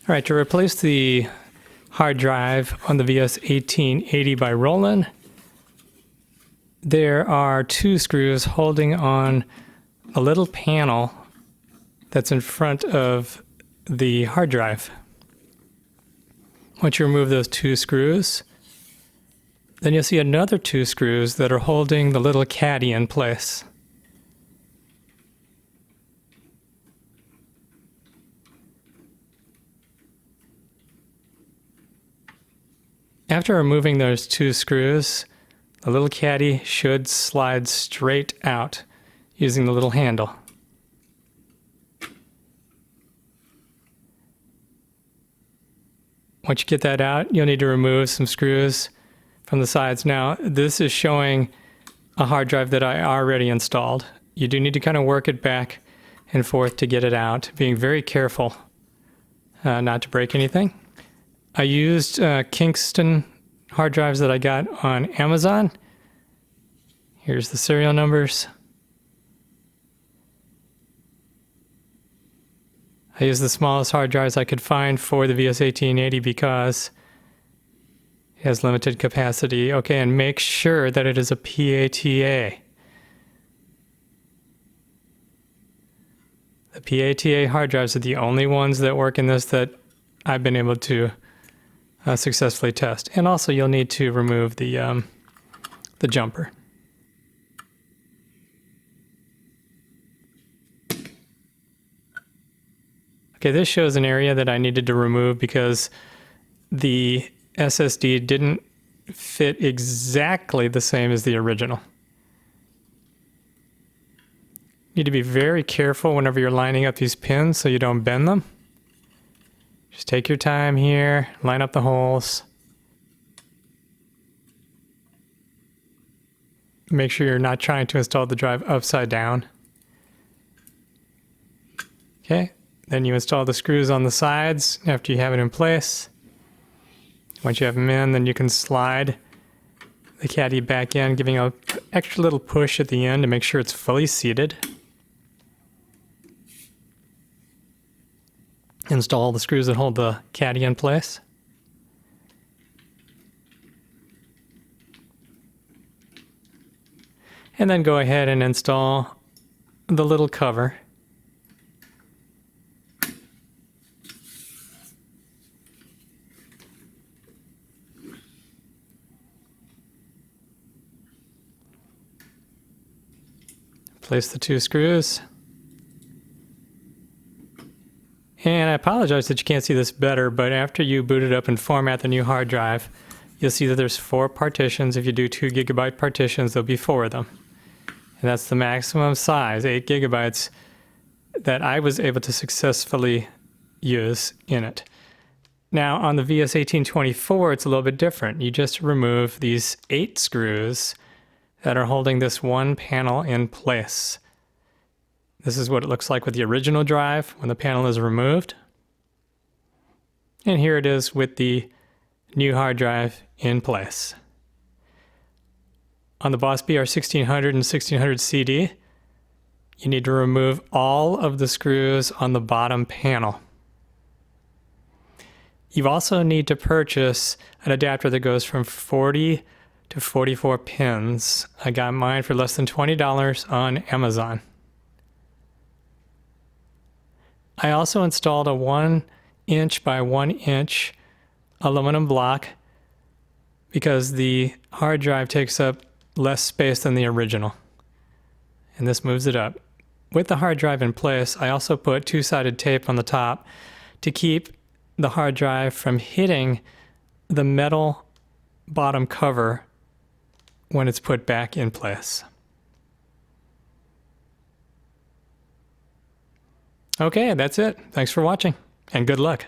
All right, to replace the hard drive on the VS1880 by Roland, there are two screws holding on a little panel that's in front of the hard drive. Once you remove those two screws, then you'll see another two screws that are holding the little caddy in place. After removing those two screws, the little caddy should slide straight out using the little handle. Once you get that out, you'll need to remove some screws from the sides. Now, this is showing a hard drive that I already installed. You do need to kind of work it back and forth to get it out, being very careful not to break anything. I used Kingston hard drives that I got on Amazon. Here's the serial numbers. I used the smallest hard drives I could find for the VS1880 because it has limited capacity. Okay, and make sure that it is a PATA. The PATA hard drives are the only ones that work in this that I've been able to successfully test. And also you'll need to remove the jumper. Okay, this shows an area that I needed to remove because the SSD didn't fit exactly the same as the original. You need to be very careful whenever you're lining up these pins so you don't bend them. Just take your time here, line up the holes. Make sure you're not trying to install the drive upside down. Okay. Then you install the screws on the sides after you have it in place. Once you have them in, then you can slide the caddy back in, giving an extra little push at the end to make sure it's fully seated. Install the screws that hold the caddy in place. And then go ahead and install the little cover. Place the two screws. And I apologize that you can't see this better, but after you boot it up and format the new hard drive, you'll see that there's 4 partitions. If you do 2 GB partitions, there'll be 4 of them. And that's the maximum size, 8 GB, that I was able to successfully use in it. Now on the VS1824, it's a little bit different. You just remove these 8 screws that are holding this one panel in place. This is what it looks like with the original drive when the panel is removed. And here it is with the new hard drive in place. On the Boss BR1600 and 1600 CD, you need to remove all of the screws on the bottom panel. You also need to purchase an adapter that goes from 40 to 44 pins. I got mine for less than $20 on Amazon. I also installed a 1" by 1" aluminum block because the hard drive takes up less space than the original. And this moves it up. With the hard drive in place, I also put 2-sided tape on the top to keep the hard drive from hitting the metal bottom cover when it's put back in place. Okay, that's it. Thanks for watching, and good luck.